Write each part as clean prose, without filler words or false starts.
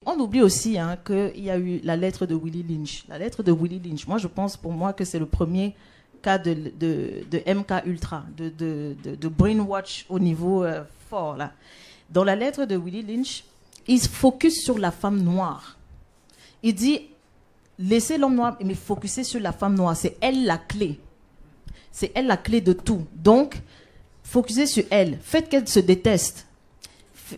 on oublie aussi qu'il y a eu la lettre de Willie Lynch. La lettre de Willie Lynch, moi je pense pour moi que c'est le premier cas de MK Ultra, de brainwash au niveau fort là. Dans la lettre de Willie Lynch, il se focus sur la femme noire. Il dit, laissez l'homme noir, mais focuser sur la femme noire. C'est elle la clé. C'est elle la clé de tout. Donc, focuser sur elle. Faites qu'elle se déteste.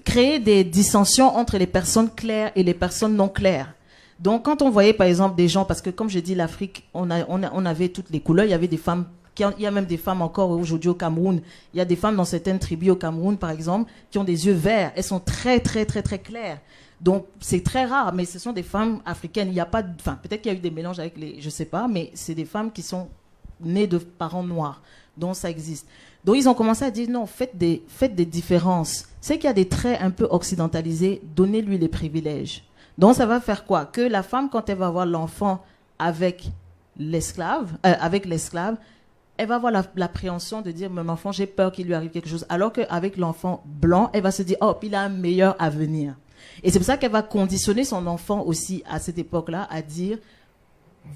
Créer des dissensions entre les personnes claires et les personnes non claires. Donc, quand on voyait, par exemple, des gens, parce que comme je dis, l'Afrique, on avait toutes les couleurs. Il y avait des femmes, il y a même des femmes encore aujourd'hui au Cameroun. Il y a des femmes dans certaines tribus au Cameroun, par exemple, qui ont des yeux verts. Elles sont très, très, très, très claires. Donc, c'est très rare, mais ce sont des femmes africaines. Il n'y a pas, peut-être qu'il y a eu des mélanges avec les, je sais pas, mais c'est des femmes qui sont nées de parents noirs. Donc, ça existe. Donc, ils ont commencé à dire, non, faites des différences. C'est qu'il y a des traits un peu occidentalisés, donnez-lui les privilèges. Donc, ça va faire quoi? Que la femme, quand elle va avoir l'enfant avec l'esclave, elle va avoir l'appréhension de dire, mon enfant, j'ai peur qu'il lui arrive quelque chose. Alors qu'avec l'enfant blanc, elle va se dire, oh, il a un meilleur avenir. Et c'est pour ça qu'elle va conditionner son enfant aussi à cette époque-là à dire,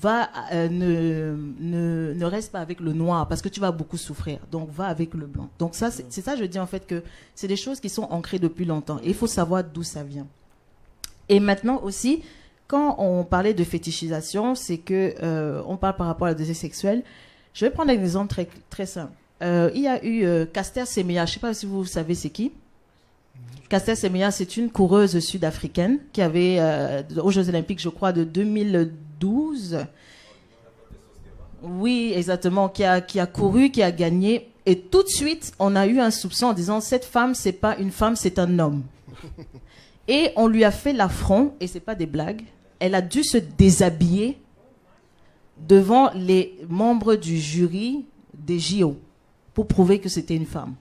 ne reste pas avec le noir parce que tu vas beaucoup souffrir. Donc, va avec le blanc. Donc, ça, c'est ça, je dis en fait que c'est des choses qui sont ancrées depuis longtemps. Et il faut savoir d'où ça vient. Et maintenant aussi, quand on parlait de fétichisation, c'est que on parle par rapport à la désir sexuelle. Je vais prendre un exemple très, très simple. Il y a eu Caster Semenya, je ne sais pas si vous savez c'est qui. Caster Semenya, c'est une coureuse sud-africaine qui avait, aux Jeux Olympiques, je crois, de 2012. Oui, exactement, qui a couru, qui a gagné. Et tout de suite, on a eu un soupçon en disant, cette femme, c'est pas une femme, c'est un homme. Et on lui a fait l'affront, et c'est pas des blagues, elle a dû se déshabiller devant les membres du jury des JO pour prouver que c'était une femme.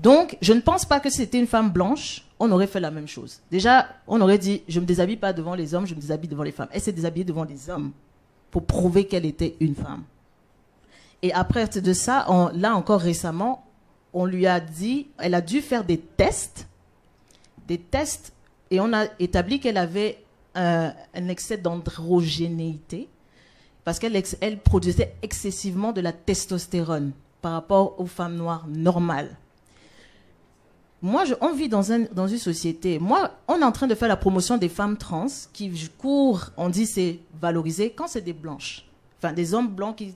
Donc, je ne pense pas que c'était une femme blanche, on aurait fait la même chose. Déjà, on aurait dit, je ne me déshabille pas devant les hommes, je me déshabille devant les femmes. Elle s'est déshabillée devant les hommes pour prouver qu'elle était une femme. Et après de ça, là encore récemment, on lui a dit, elle a dû faire des tests, et on a établi qu'elle avait un excès d'androgénéité parce qu'elle produisait excessivement de la testostérone par rapport aux femmes noires normales. Moi, on vit dans une société. Moi, on est en train de faire la promotion des femmes trans qui courent, on dit c'est valorisé, quand c'est des blanches. Enfin, des hommes blancs qui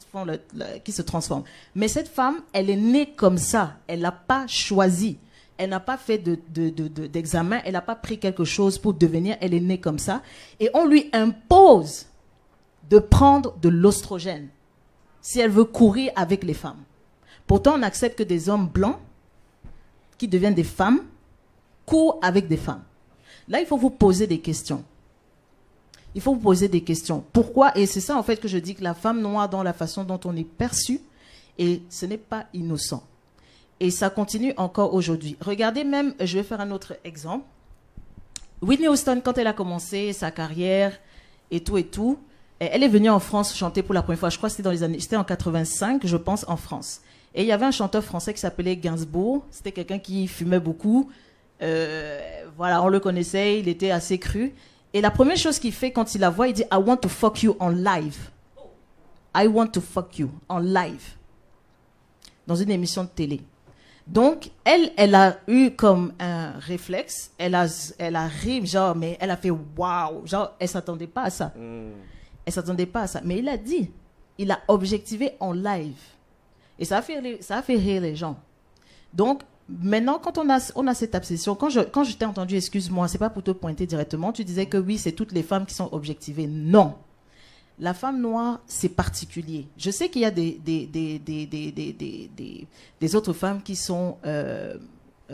se transforment. Mais cette femme, elle est née comme ça. Elle n'a pas choisi. Elle n'a pas fait d'examen, elle n'a pas pris quelque chose pour devenir, elle est née comme ça. Et on lui impose de prendre de l'oestrogène si elle veut courir avec les femmes. Pourtant, on accepte que des hommes blancs qui deviennent des femmes courent avec des femmes. Là, il faut vous poser des questions. Il faut vous poser des questions. Pourquoi? Et c'est ça, en fait, que je dis que la femme noire, dans la façon dont on est perçu, et ce n'est pas innocent. Et ça continue encore aujourd'hui. Regardez même, je vais faire un autre exemple. Whitney Houston, quand elle a commencé sa carrière et tout, elle est venue en France chanter pour la première fois. Je crois que c'était en 85, je pense, en France. Et il y avait un chanteur français qui s'appelait Gainsbourg. C'était quelqu'un qui fumait beaucoup. Voilà, on le connaissait, il était assez cru. Et la première chose qu'il fait quand il la voit, il dit « I want to fuck you on live. I want to fuck you on live. » Dans une émission de télé. Donc, elle a eu comme un réflexe, elle a ri, genre, mais elle a fait waouh, genre, elle s'attendait pas à ça. Elle s'attendait pas à ça. Mais il a dit, il a objectivé en live. Et ça a fait rire les gens. Donc, maintenant, quand on a cette obsession, quand je t'ai entendu, excuse-moi, c'est pas pour te pointer directement, tu disais que oui, c'est toutes les femmes qui sont objectivées. Non. La femme noire, c'est particulier. Je sais qu'il y a des autres femmes qui sont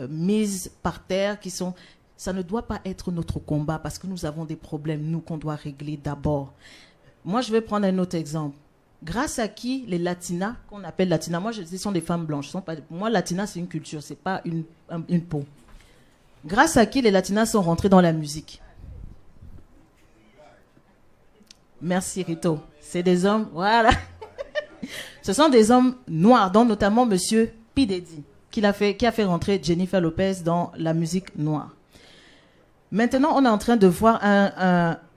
mises par terre, ça ne doit pas être notre combat parce que nous avons des problèmes, nous, qu'on doit régler d'abord. Moi, je vais prendre un autre exemple. Grâce à qui les latinas, qu'on appelle latinas, moi, je dis, ce sont des femmes blanches. Moi, latina, c'est une culture, c'est pas une peau. Grâce à qui les latinas sont rentrées dans la musique? Merci Rito. C'est des hommes, voilà. Ce sont des hommes noirs, dont notamment Monsieur P. Diddy, qui a fait rentrer Jennifer Lopez dans la musique noire. Maintenant, on est en train de voir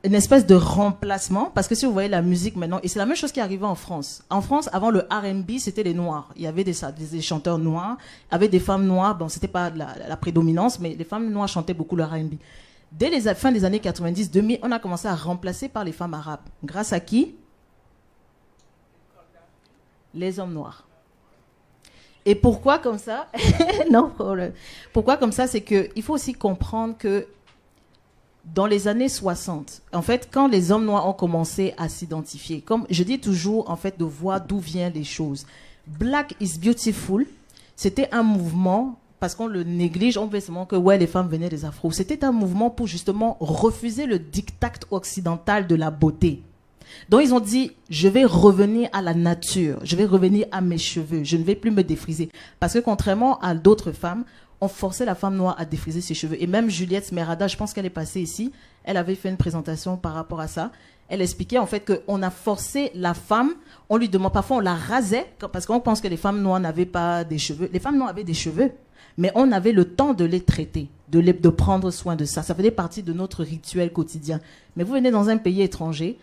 une espèce de remplacement, parce que si vous voyez la musique maintenant, et c'est la même chose qui arrivait en France. En France, avant le R&B, c'était les Noirs. Il y avait des chanteurs noirs, avec des femmes noires. Bon, c'était pas la prédominance, mais les femmes noires chantaient beaucoup le R&B. Dès les fins des années 90, 2000, on a commencé à remplacer par les femmes arabes. Grâce à qui? Les hommes noirs. Et pourquoi comme ça? Non problème. Pourquoi comme ça? C'est qu'il faut aussi comprendre que dans les années 60, en fait, quand les hommes noirs ont commencé à s'identifier, comme je dis toujours, en fait, de voir d'où viennent les choses. Black is Beautiful, c'était un mouvement, parce qu'on le néglige, on veut seulement que ouais, les femmes venaient des afros. C'était un mouvement pour justement refuser le diktat occidental de la beauté. Donc ils ont dit, je vais revenir à la nature, je vais revenir à mes cheveux, je ne vais plus me défriser. Parce que contrairement à d'autres femmes, on forçait la femme noire à défriser ses cheveux. Et même Juliette Smerada, je pense qu'elle est passée ici, elle avait fait une présentation par rapport à ça. Elle expliquait en fait qu'on a forcé la femme, on lui demande, parfois on la rasait, parce qu'on pense que les femmes noires n'avaient pas des cheveux. Les femmes noires avaient des cheveux, mais on avait le temps de les traiter, de prendre soin de ça. Ça faisait partie de notre rituel quotidien. Mais vous venez dans un pays étranger,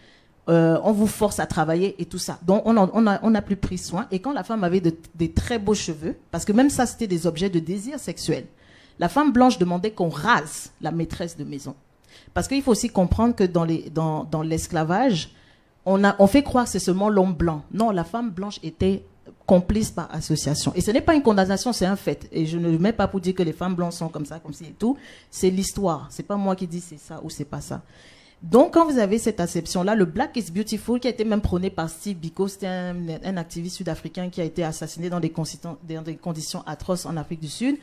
on vous force à travailler et tout ça. Donc, on a plus pris soin. Et quand la femme avait des très beaux cheveux, parce que même ça, c'était des objets de désir sexuel, la femme blanche demandait qu'on rase la maîtresse de maison. Parce qu'il faut aussi comprendre que dans l'esclavage, on fait croire que c'est seulement l'homme blanc. Non, la femme blanche était complice par association. Et ce n'est pas une condamnation, c'est un fait. Et je ne le mets pas pour dire que les femmes blanches sont comme ça, comme ci et tout. C'est l'histoire. C'est pas moi qui dis c'est ça ou c'est pas ça. Donc, quand vous avez cette acception-là, le Black is Beautiful, qui a été même prôné par Steve Biko, c'était un activiste sud-africain qui a été assassiné dans des conditions atroces en Afrique du Sud.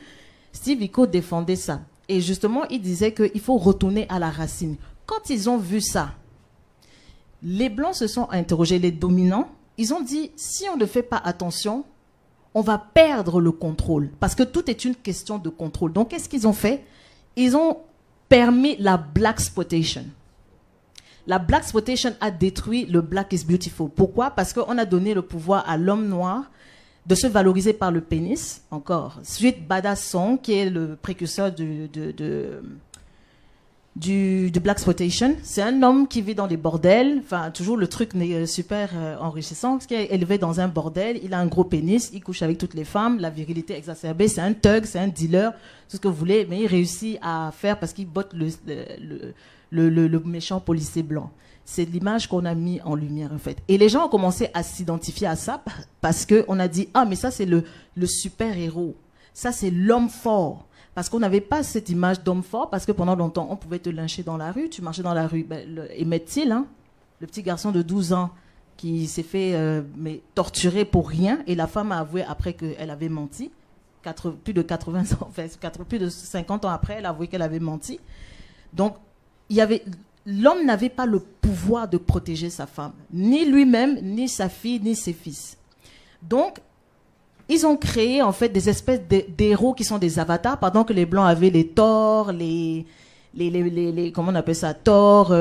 Steve Biko défendait ça. Et justement, il disait qu'il faut retourner à la racine. Quand ils ont vu ça, les Blancs se sont interrogés, les dominants, ils ont dit, si on ne fait pas attention, on va perdre le contrôle. Parce que tout est une question de contrôle. Donc, qu'est-ce qu'ils ont fait? Ils ont permis la blaxploitation. La blaxploitation a détruit le Black is Beautiful. Pourquoi? Parce qu'on a donné le pouvoir à l'homme noir de se valoriser par le pénis, encore. Suite Badass Song, qui est le précurseur du blaxploitation. C'est un homme qui vit dans des bordels, enfin, toujours le truc super enrichissant, qui est élevé dans un bordel, il a un gros pénis, il couche avec toutes les femmes, la virilité exacerbée, c'est un thug, c'est un dealer, tout ce que vous voulez, mais il réussit à faire parce qu'il botte le méchant policier blanc. C'est l'image qu'on a mis en lumière, en fait. Et les gens ont commencé à s'identifier à ça parce qu'on a dit, ah, mais ça, c'est le super-héros. Ça, c'est l'homme fort. Parce qu'on n'avait pas cette image d'homme fort, parce que pendant longtemps, on pouvait te lyncher dans la rue. Tu marchais dans la rue. Emmett Till, hein, le petit garçon de 12 ans qui s'est fait torturer pour rien. Et la femme a avoué après qu'elle avait menti. Plus de 80 ans, enfin, plus de 50 ans après, elle a avoué qu'elle avait menti. Donc, l'homme n'avait pas le pouvoir de protéger sa femme. Ni lui-même, ni sa fille, ni ses fils. Donc, ils ont créé en fait des espèces d'héros qui sont des avatars, pendant que les Blancs avaient les Thor, les comment on appelle ça, Thor,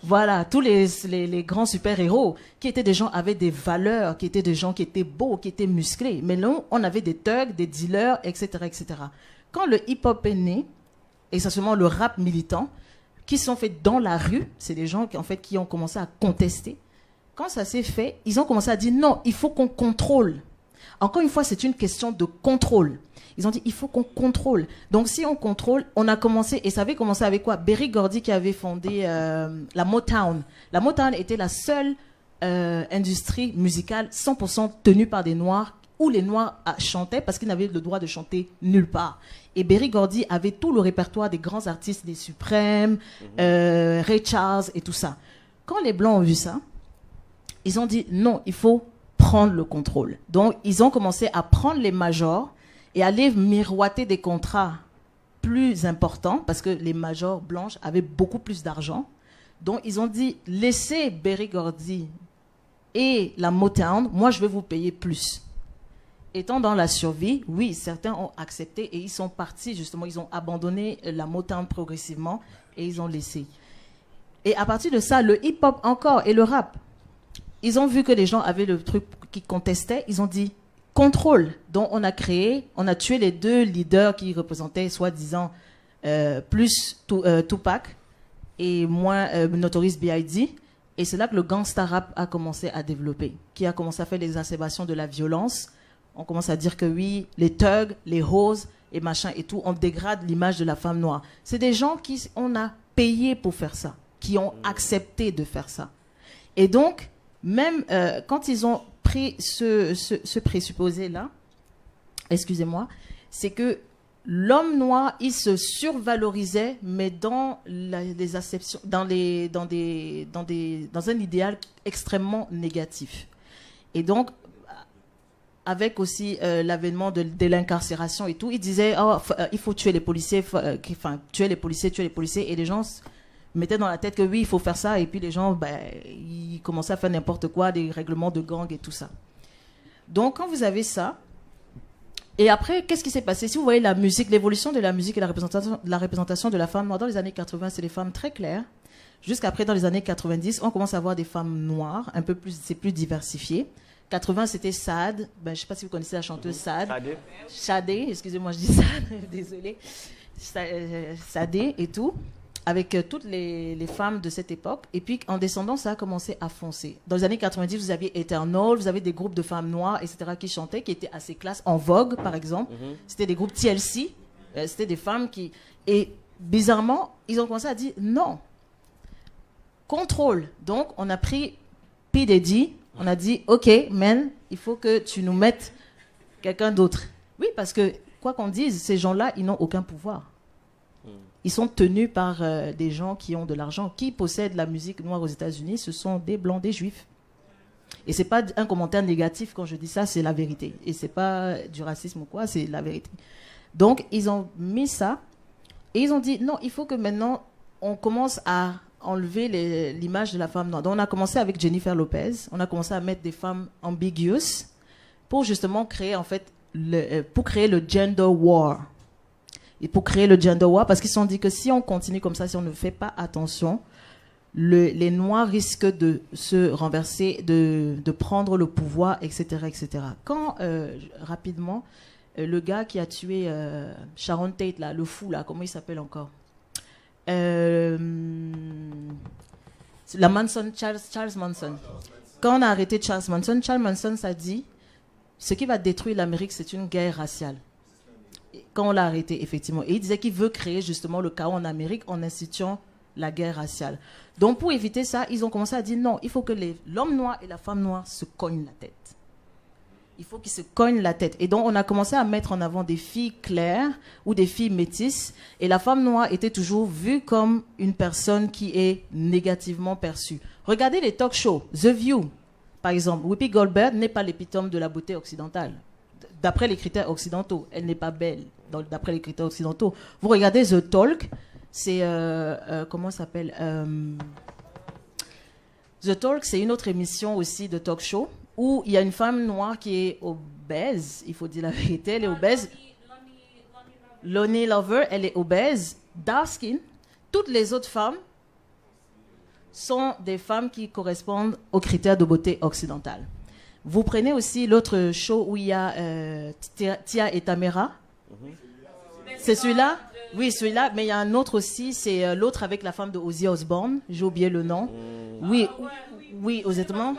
voilà, tous les grands super-héros, qui étaient des gens avec des valeurs, qui étaient des gens qui étaient beaux, qui étaient musclés. Mais là, on avait des thugs, des dealers, etc., etc. Quand le hip-hop est né, essentiellement le rap militant, qui sont faits dans la rue, c'est des gens qui ont commencé à contester. Quand ça s'est fait, ils ont commencé à dire non, il faut qu'on contrôle. Encore une fois, c'est une question de contrôle. Ils ont dit il faut qu'on contrôle. Donc si on contrôle, on a commencé, et ça avait commencé avec quoi? Berry Gordy qui avait fondé la Motown. La Motown était la seule industrie musicale 100% tenue par des Noirs, où les Noirs chantaient parce qu'ils n'avaient le droit de chanter nulle part. Et Berry Gordy avait tout le répertoire des grands artistes, des Suprêmes, Ray Charles et tout ça. Quand les Blancs ont vu ça, ils ont dit non, il faut prendre le contrôle. Donc, ils ont commencé à prendre les majors et aller miroiter des contrats plus importants parce que les majors blanches avaient beaucoup plus d'argent. Donc, ils ont dit laissez Berry Gordy et la Motown, moi je vais vous payer plus. Étant dans la survie, oui, certains ont accepté et ils sont partis, justement, ils ont abandonné la Motown progressivement et ils ont laissé. Et à partir de ça, le hip-hop encore et le rap, ils ont vu que les gens avaient le truc qui contestait, ils ont dit contrôle. Donc on a tué les deux leaders qui représentaient soi-disant plus Tupac et moins Notorious B.I.G. Et c'est là que le gangsta rap a commencé à développer, qui a commencé à faire l'exacerbation de la violence. On commence à dire que oui, les thugs, les hoes et machin et tout, on dégrade l'image de la femme noire. C'est des gens qui on a payé pour faire ça, qui ont accepté de faire ça. Et donc, même quand ils ont pris ce présupposé-là, excusez-moi, c'est que l'homme noir, il se survalorisait, mais dans les acceptions, dans un idéal extrêmement négatif. Et donc, avec aussi l'avènement de l'incarcération et tout, il disait il faut tuer les policiers, tuer les policiers, et les gens mettaient dans la tête que oui, il faut faire ça, et puis les gens, ils commençaient à faire n'importe quoi, des règlements de gang et tout ça. Donc, quand vous avez ça, et après, qu'est-ce qui s'est passé? Si vous voyez la musique, l'évolution de la musique et la représentation de la femme noire, dans les années 80, c'est des femmes très claires. Jusqu'après, dans les années 90, on commence à voir des femmes noires, un peu plus, c'est plus diversifié. 80, c'était Saad. Je ne sais pas si vous connaissez la chanteuse Saad. Sadé, excusez-moi, je dis Saad, désolée. Sadé et tout, avec toutes les femmes de cette époque. Et puis, en descendant, ça a commencé à foncer. Dans les années 90, vous aviez Eternal, vous avez des groupes de femmes noires, etc., qui chantaient, qui étaient assez classes. En Vogue, par exemple. C'était des groupes TLC. C'était des femmes qui... Et bizarrement, ils ont commencé à dire non. Contrôle. Donc, on a pris P. Diddy. On a dit, OK, man, il faut que tu nous mettes quelqu'un d'autre. Oui, parce que, quoi qu'on dise, ces gens-là, ils n'ont aucun pouvoir. Ils sont tenus par des gens qui ont de l'argent. Qui possède la musique noire aux États-Unis? Ce sont des blancs, des juifs. Et ce n'est pas un commentaire négatif quand je dis ça, c'est la vérité. Et ce n'est pas du racisme ou quoi, c'est la vérité. Donc, ils ont mis ça et ils ont dit, non, il faut que maintenant, on commence à enlever l'image de la femme noire. Donc, on a commencé avec Jennifer Lopez. On a commencé à mettre des femmes ambiguous pour justement créer, en fait, pour créer le gender war. Et pour créer le gender war, parce qu'ils se sont dit que si on continue comme ça, si on ne fait pas attention, les Noirs risquent de se renverser, de prendre le pouvoir, etc., etc. Quand, rapidement, le gars qui a tué Sharon Tate, là, le fou, là, comment il s'appelle encore? La Manson, Charles Manson. Quand on a arrêté Charles Manson s''a dit, ce qui va détruire l'Amérique, c'est une guerre raciale. Quand on l'a arrêté, effectivement. Et il disait qu'il veut créer justement le chaos en Amérique en instituant la guerre raciale. Donc, pour éviter ça, ils ont commencé à dire non, il faut que l'homme noir et la femme noire se cognent la tête. Il faut qu'ils se cognent la tête. Et donc, on a commencé à mettre en avant des filles claires ou des filles métisses. Et la femme noire était toujours vue comme une personne qui est négativement perçue. Regardez les talk shows. The View, par exemple. Whoopi Goldberg n'est pas l'épitome de la beauté occidentale. D'après les critères occidentaux. Elle n'est pas belle, d'après les critères occidentaux. Vous regardez The Talk, c'est... comment ça s'appelle The Talk, c'est une autre émission aussi de talk show où il y a une femme noire qui est obèse, il faut dire la vérité, elle est obèse. Lonnie Lover, elle est obèse, dark skin. Toutes les autres femmes sont des femmes qui correspondent aux critères de beauté occidentale. Vous prenez aussi l'autre show où il y a Tia et Tamera. C'est celui-là? Oui, celui-là, mais il y a un autre aussi, c'est l'autre avec la femme de Ozzy Osbourne, j'ai oublié le nom. Oui, honnêtement.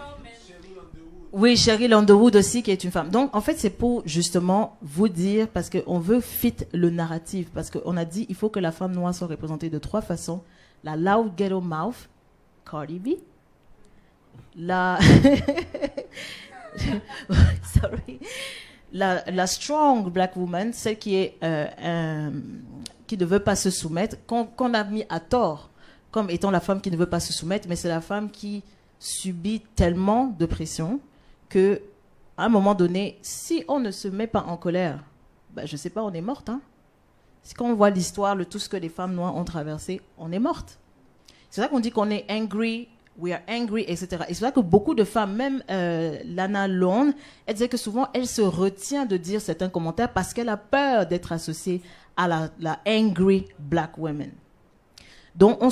Oui, Cheryl Underwood aussi, qui est une femme. Donc, en fait, c'est pour justement vous dire, parce qu'on veut fit le narratif, parce qu'on a dit il faut que la femme noire soit représentée de 3 façons. La loud ghetto mouth, Cardi B. La... Sorry. La strong black woman, celle qui est qui ne veut pas se soumettre, qu'on a mis à tort comme étant la femme qui ne veut pas se soumettre, mais c'est la femme qui subit tellement de pression que à un moment donné, si on ne se met pas en colère, je ne sais pas, on est morte. Hein? Quand on voit l'histoire, tout ce que les femmes noires ont traversé, on est morte. C'est ça qu'on dit qu'on est angry, we are angry, etc. Et c'est vrai que beaucoup de femmes, même Lana Lone, elle disait que souvent, elle se retient de dire certains commentaires parce qu'elle a peur d'être associée à la angry black woman. Donc, en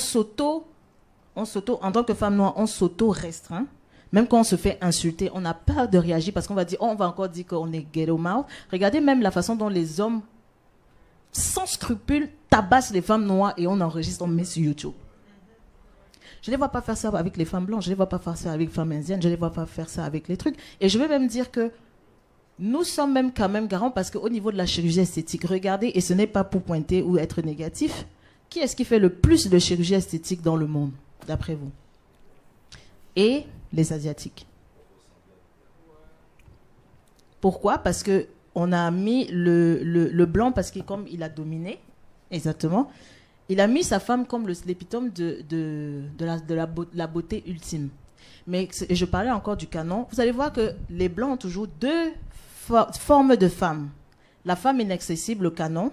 tant que femme noire, on s'auto-restreint. Même quand on se fait insulter, on a peur de réagir parce qu'on va dire, on va encore dire qu'on est ghetto mouth. Regardez même la façon dont les hommes sans scrupule, tabassent les femmes noires et on enregistre, on met sur YouTube. Je ne les vois pas faire ça avec les femmes blanches, je ne les vois pas faire ça avec les femmes indiennes, je ne les vois pas faire ça avec les trucs. Et je vais même dire que nous sommes même quand même garants parce qu'au niveau de la chirurgie esthétique, regardez, et ce n'est pas pour pointer ou être négatif, qui est-ce qui fait le plus de chirurgie esthétique dans le monde, d'après vous? Et les Asiatiques. Pourquoi? Parce qu'on a mis le blanc, parce que comme il a dominé, exactement, il a mis sa femme comme l'épitome de la beauté ultime. Mais je parlais encore du canon. Vous allez voir que les blancs ont toujours deux formes de femmes. La femme inaccessible, le canon,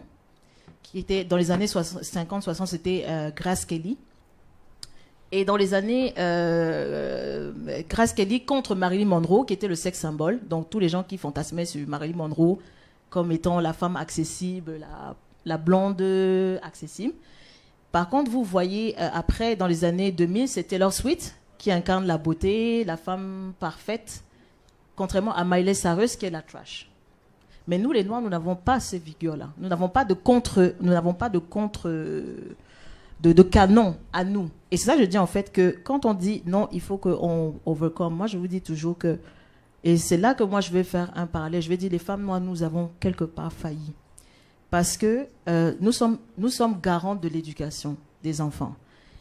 qui était dans les années 50-60, c'était Grace Kelly. Et dans les années Grace Kelly contre Marilyn Monroe, qui était le sexe symbole. Donc tous les gens qui fantasmaient sur Marilyn Monroe comme étant la femme accessible, la blonde accessible. Par contre, vous voyez, après, dans les années 2000, c'est Taylor Swift qui incarne la beauté, la femme parfaite, contrairement à Miley Cyrus qui est la trash. Mais nous, les Noirs, nous n'avons pas ces figures-là. Nous n'avons pas de canon à nous. Et c'est ça que je dis en fait que quand on dit non, il faut qu'on overcome. Moi, je vous dis toujours que, et c'est là que moi je vais faire un parallèle. Je vais dire les femmes noires, nous avons quelque part failli. Parce que nous sommes garants de l'éducation des enfants.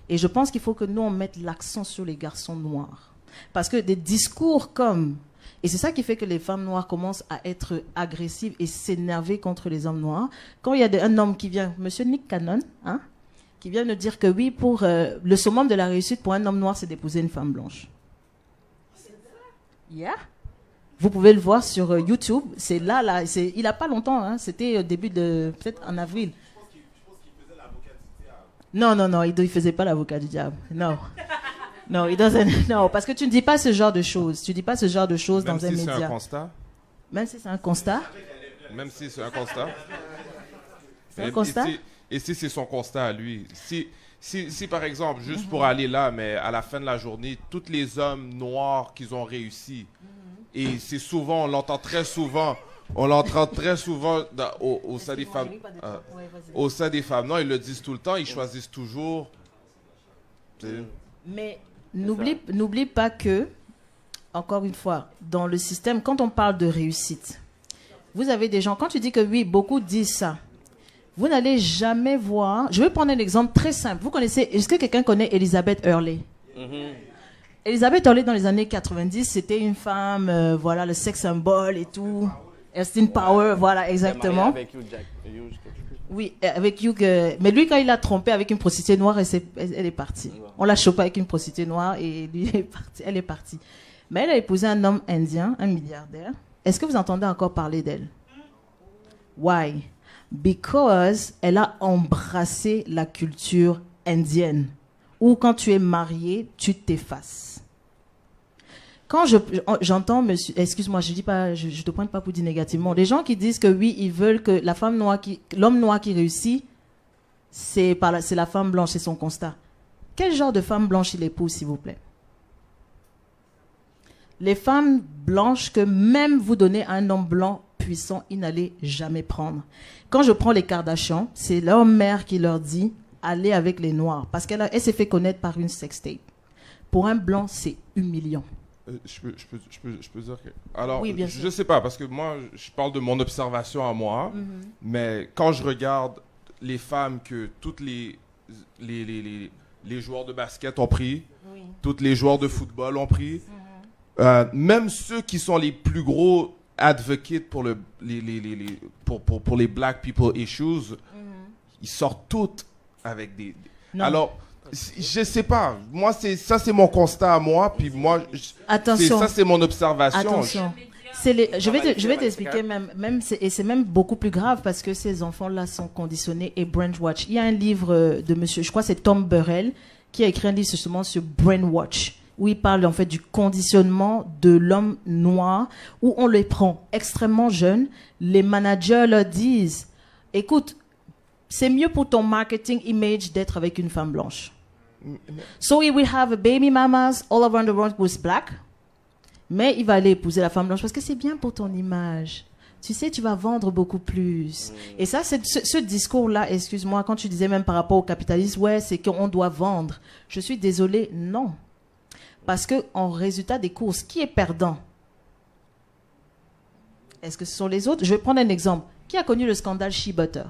Et je pense qu'il faut que nous, on mette l'accent sur les garçons noirs. Parce que des discours comme... Et c'est ça qui fait que les femmes noires commencent à être agressives et s'énerver contre les hommes noirs. Quand il y a un homme qui vient, monsieur Nick Cannon, hein, qui vient nous dire que oui, pour le summum de la réussite pour un homme noir, c'est d'épouser une femme blanche. Yeah. Vous pouvez le voir sur YouTube. C'est là, il n'a pas longtemps. Hein, c'était au début de... Peut-être en avril. Je pense qu'il faisait l'avocat du diable. Non, il ne faisait pas l'avocat du diable. Non. Non, non, parce que tu ne dis pas ce genre de choses. Tu ne dis pas ce genre de choses dans un média. Même si c'est un constat. Même si c'est un constat. Même si c'est un constat. C'est un constat. Et si c'est son constat à lui, si par exemple, juste pour aller là, mais à la fin de la journée, tous les hommes noirs qui ont réussi, et c'est souvent, on l'entend très souvent au sein des femmes, au sein des femmes, non, ils le disent tout le temps, ils choisissent toujours. Mais n'oublie pas que, encore une fois, dans le système, quand on parle de réussite, vous avez des gens, quand tu dis que oui, beaucoup disent ça, vous n'allez jamais voir... Je vais prendre un exemple très simple. Vous connaissez... Est-ce que quelqu'un connaît Elizabeth Hurley? Elizabeth Hurley, dans les années 90, c'était une femme, voilà, le sex symbole et tout. Austin Power, voilà, exactement. Avec Hugh Jackman. Oui, avec Hugh... mais lui, quand il l'a trompé avec une prostituée noire, elle est partie. On l'a chopé avec une prostituée noire et lui, elle est partie. Mais elle a épousé un homme indien, un milliardaire. Est-ce que vous entendez encore parler d'elle? Why? Because elle a embrassé la culture indienne, où quand tu es marié, tu t'effaces. Quand j'entends, monsieur, excuse-moi, je dis pas, je te pointe pas pour dire négativement, les gens qui disent que oui, ils veulent que l'homme noir qui réussit, c'est la femme blanche, c'est son constat. Quel genre de femme blanche il épouse, s'il vous plaît? Les femmes blanches que même vous donnez à un homme blanc puissant, il n'allait jamais prendre. Quand je prends les Kardashians, c'est leur mère qui leur dit allez avec les noirs parce qu'elle s'est fait connaître par une sextape. Pour un blanc, c'est humiliant. Je peux dire que... Alors, oui, je sais pas, parce que moi, je parle de mon observation à moi, mais quand je regarde les femmes que toutes les joueurs de basket ont pris, toutes les joueurs de football ont pris, même ceux qui sont les plus gros advocates pour les black people issues, ils sortent toutes avec des... Alors, je sais pas. Moi, ça c'est mon constat à moi, puis moi, ça c'est mon observation. Attention. Je vais t'expliquer et c'est même beaucoup plus grave parce que ces enfants-là sont conditionnés et brainwashed. Il y a un livre de monsieur, je crois que c'est Tom Burrell, qui a écrit un livre justement sur brainwash, où il parle en fait du conditionnement de l'homme noir, où on les prend extrêmement jeunes. Les managers leur disent, écoute, c'est mieux pour ton marketing image d'être avec une femme blanche. So we will have baby mamas all around the world who's black, mais il va aller épouser la femme blanche parce que c'est bien pour ton image. tu sais, tu vas vendre beaucoup plus. Et ça, c'est ce discours-là, excuse-moi, quand tu disais même par rapport au capitalisme, ouais, c'est qu'on doit vendre. Je suis désolée, non. Parce que en résultat des courses, qui est perdant? Est-ce que ce sont les autres? Je vais prendre un exemple. Qui a connu le scandale Shea Butter?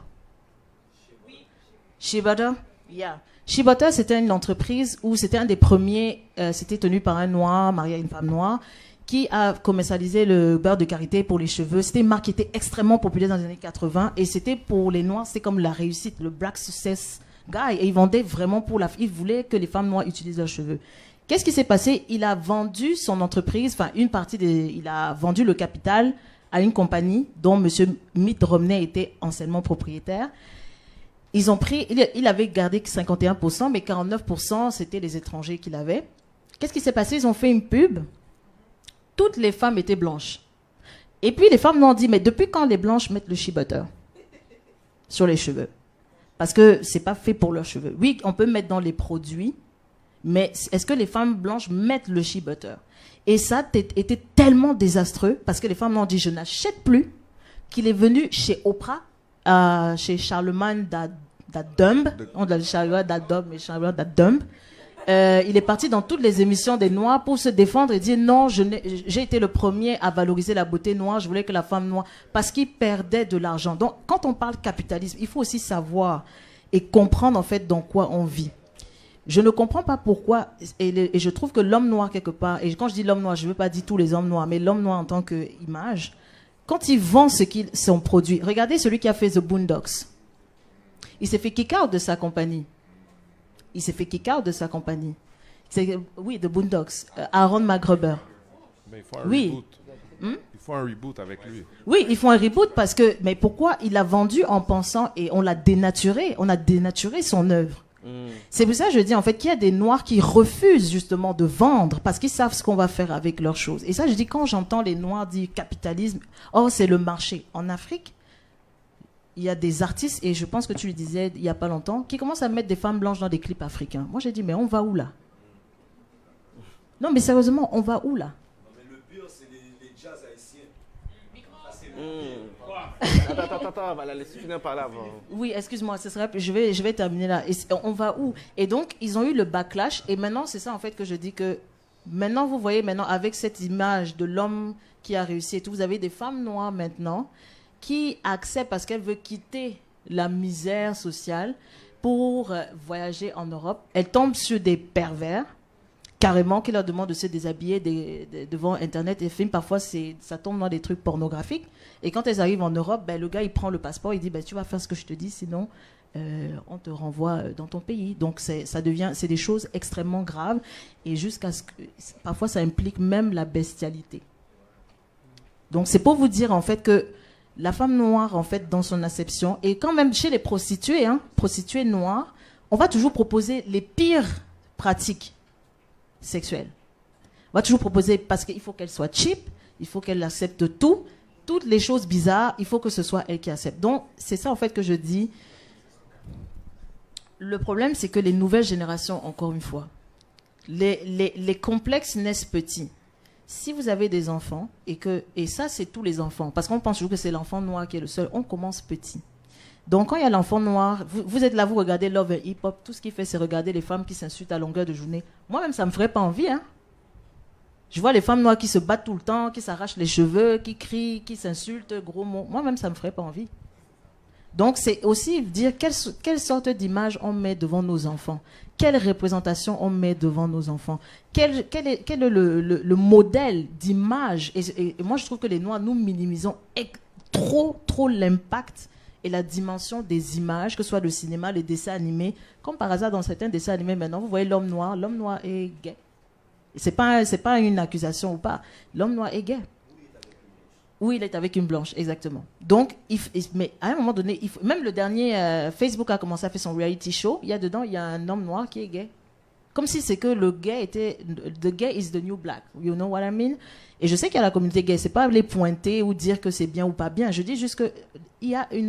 Shea Butter? Yeah. Shea Butter, c'était une entreprise où c'était un des premiers, c'était tenu par un noir, marié à une femme noire, qui a commercialisé le beurre de karité pour les cheveux. C'était une marque qui était extrêmement populaire dans les années 80 et c'était pour les noirs, c'était comme la réussite, le black success guy. Et ils vendaient vraiment ils voulaient que les femmes noires utilisent leurs cheveux. Qu'est-ce qui s'est passé? Il a vendu son entreprise, enfin il a vendu le capital à une compagnie dont M. Mitt Romney était anciennement propriétaire. Il avait gardé 51%, mais 49%, c'était les étrangers qu'il avait. Qu'est-ce qui s'est passé? Ils ont fait une pub. Toutes les femmes étaient blanches. Et puis les femmes nous ont dit, mais depuis quand les blanches mettent le shea butter sur les cheveux? Parce que c'est pas fait pour leurs cheveux. Oui, on peut mettre dans les produits, mais est-ce que les femmes blanches mettent le shea butter? Et ça était tellement désastreux, parce que les femmes m'ont dit, je n'achète plus, qu'il est venu chez Oprah, chez Charlemagne d'Adumb, on dit Charlemagne d'Adumb, mais Charlemagne d'Adumb. Il est parti dans toutes les émissions des Noirs pour se défendre et dire non, j'ai été le premier à valoriser la beauté noire, je voulais que la femme noire, parce qu'il perdait de l'argent. Donc, quand on parle capitalisme, il faut aussi savoir et comprendre en fait dans quoi on vit. Je ne comprends pas pourquoi, et je trouve que l'homme noir quelque part, et quand je dis l'homme noir, je ne veux pas dire tous les hommes noirs, mais l'homme noir en tant qu'image, quand il vend son produit, regardez celui qui a fait The Boondocks. Il s'est fait kick out de sa compagnie. Oui, The Boondocks. Aaron McGruber. Mais il faut un reboot. Il faut un reboot avec lui. Oui, ils font un reboot parce que... Mais pourquoi il a vendu en pensant... Et on l'a dénaturé. On a dénaturé son œuvre. C'est pour ça que je dis en fait qu'il y a des Noirs qui refusent justement de vendre parce qu'ils savent ce qu'on va faire avec leurs choses. Et ça, je dis quand j'entends les Noirs dire capitalisme, oh, c'est le marché. En Afrique, il y a des artistes, et je pense que tu le disais il n'y a pas longtemps, qui commencent à mettre des femmes blanches dans des clips africains. Moi, j'ai dit, mais on va où là? Non, mais sérieusement, on va où là? Non, mais le pire, c'est les jazz haïtiens. Attends, on va la laisser finir par là avant. Oui, excuse-moi, je vais terminer là. Et on va où? Et donc, ils ont eu le backlash, et maintenant, c'est ça en fait que je dis que, maintenant, vous voyez, maintenant, avec cette image de l'homme qui a réussi et tout, vous avez des femmes noires maintenant, qui accepte parce qu'elle veut quitter la misère sociale pour voyager en Europe. Elle tombe sur des pervers, carrément, qui leur demandent de se déshabiller devant Internet et films. Parfois, ça tombe dans des trucs pornographiques. Et quand elles arrivent en Europe, le gars, il prend le passeport, il dit, tu vas faire ce que je te dis, sinon on te renvoie dans ton pays. Donc, c'est des choses extrêmement graves. Et jusqu'à ce que... Parfois, ça implique même la bestialité. Donc, c'est pour vous dire, en fait, que la femme noire, en fait, dans son acception, et quand même chez les prostituées, prostituées noires, on va toujours proposer les pires pratiques sexuelles. On va toujours proposer, parce qu'il faut qu'elle soit cheap, il faut qu'elle accepte tout, toutes les choses bizarres, il faut que ce soit elle qui accepte. Donc, c'est ça, en fait, que je dis. Le problème, c'est que les nouvelles générations, encore une fois, les complexes naissent petits. Si vous avez des enfants, et ça, c'est tous les enfants, parce qu'on pense toujours que c'est l'enfant noir qui est le seul, on commence petit. Donc, quand il y a l'enfant noir, vous êtes là, vous regardez Love and Hip Hop, tout ce qu'il fait, c'est regarder les femmes qui s'insultent à longueur de journée. Moi-même, ça ne me ferait pas envie. Je vois les femmes noires qui se battent tout le temps, qui s'arrachent les cheveux, qui crient, qui s'insultent, gros mots. Moi-même, ça ne me ferait pas envie. Donc, c'est aussi dire quelle sorte d'image on met devant nos enfants. Quelle représentation on met devant nos enfants. Quel est le modèle d'image. Et moi, je trouve que les Noirs, nous minimisons trop l'impact et la dimension des images, que ce soit le cinéma, les dessins animés. Comme par hasard, dans certains dessins animés, maintenant, vous voyez l'homme noir est gay. C'est pas une accusation ou pas. L'homme noir est gay. Oui, il est avec une blanche, exactement. Donc, mais à un moment donné, même le dernier, Facebook a commencé à faire son reality show. Il y a un homme noir qui est gay. Comme si c'est que le gay était... The gay is the new black. You know what I mean? Et je sais qu'il y a la communauté gay. C'est pas les pointer ou dire que c'est bien ou pas bien. Je dis juste que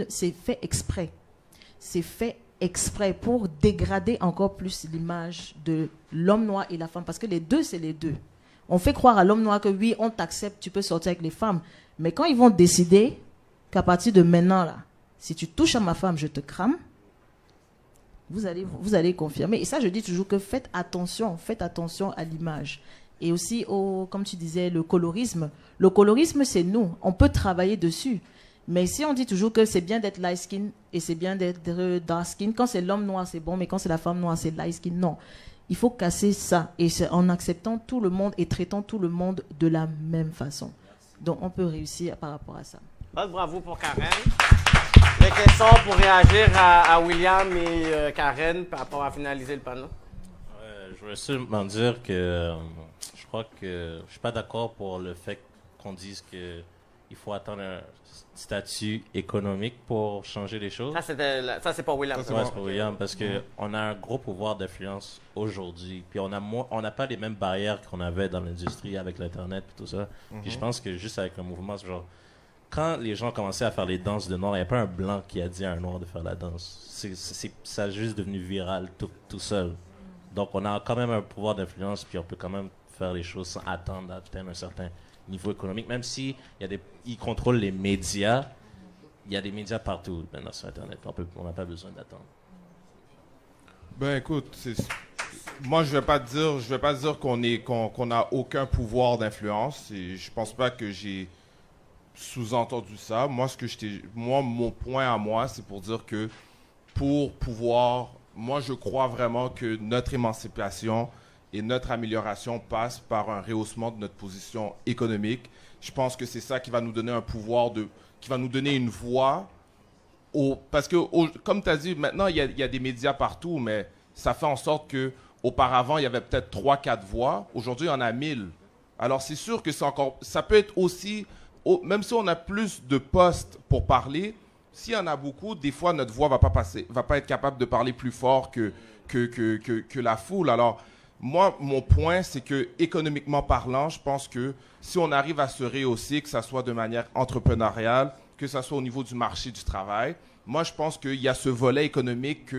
c'est fait exprès. C'est fait exprès pour dégrader encore plus l'image de l'homme noir et la femme. Parce que les deux, c'est les deux. On fait croire à l'homme noir que oui, on t'accepte, tu peux sortir avec les femmes. Mais quand ils vont décider qu'à partir de maintenant, là, si tu touches à ma femme, je te crame, vous allez confirmer. Et ça, je dis toujours que faites attention à l'image. Et aussi, comme tu disais, le colorisme. Le colorisme, c'est nous. On peut travailler dessus. Mais si on dit toujours que c'est bien d'être light skin et c'est bien d'être dark skin, quand c'est l'homme noir, c'est bon, mais quand c'est la femme noire, c'est light skin. Non. Il faut casser ça. Et c'est en acceptant tout le monde et traitant tout le monde de la même façon. Donc, on peut réussir par rapport à ça. Bravo pour Karen. Les questions pour réagir à William et Karen, par rapport à finaliser le panneau. Je veux seulement dire que je crois que je suis pas d'accord pour le fait qu'on dise que il faut attendre un statut économique pour changer les choses. Ça c'est pas William. C'est pas William parce que on a un gros pouvoir d'influence aujourd'hui. Puis on n'a pas les mêmes barrières qu'on avait dans l'industrie avec l'internet et tout ça. Puis je pense que juste avec un mouvement, c'est genre quand les gens commençaient à faire les danses de noir, il n'y a pas un blanc qui a dit à un noir de faire la danse. Ça a juste devenu viral tout seul. Donc on a quand même un pouvoir d'influence, puis on peut quand même faire les choses sans attendre d'atteindre un certain niveau économique, même si ils contrôlent les médias. Il y a des médias partout maintenant sur Internet. On n'a pas besoin d'attendre. Ben écoute, moi je vais pas dire qu'on a aucun pouvoir d'influence. Et je pense pas que j'ai sous-entendu ça. Mon point à moi, c'est pour dire que pour pouvoir, moi je crois vraiment que notre émancipation et notre amélioration passe par un rehaussement de notre position économique. Je pense que c'est ça qui va nous donner un pouvoir qui va nous donner une voix. Parce que, comme tu as dit, maintenant, il y a des médias partout, mais ça fait en sorte que auparavant il y avait peut-être 3-4 voix. Aujourd'hui, il y en a 1000. Alors, c'est sûr que ça peut être aussi, même si on a plus de postes pour parler, s'il y en a beaucoup, des fois, notre voix va pas être capable de parler plus fort que la foule. Alors, moi, mon point, c'est que économiquement parlant, je pense que si on arrive à se rehausser, que ça soit de manière entrepreneuriale, que ça soit au niveau du marché du travail, moi, je pense qu'il y a ce volet économique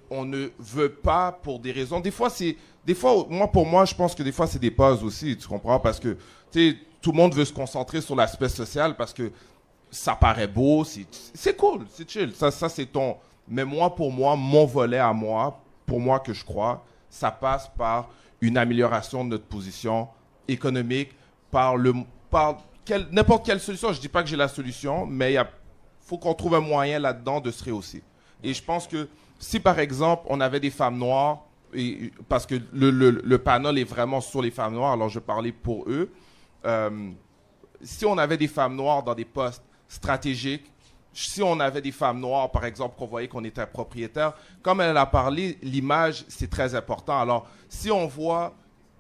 qu'on ne veut pas pour des raisons. Pour moi, je pense que des fois, c'est des pauses aussi, tu comprends? Parce que, tu sais, tout le monde veut se concentrer sur l'aspect social parce que ça paraît beau, c'est cool, c'est chill. Ça, c'est ton... Mais moi, pour moi, mon volet à moi, pour moi que je crois, ça passe par une amélioration de notre position économique, par n'importe quelle solution. Je ne dis pas que j'ai la solution, mais il faut qu'on trouve un moyen là-dedans de se rehausser. Et je pense que si, par exemple, on avait des femmes noires, parce que le panel est vraiment sur les femmes noires, alors je parlais pour eux, si on avait des femmes noires dans des postes stratégiques, si on avait des femmes noires, par exemple, qu'on voyait qu'on était propriétaire, comme elle a parlé, l'image, c'est très important. Alors, si on voit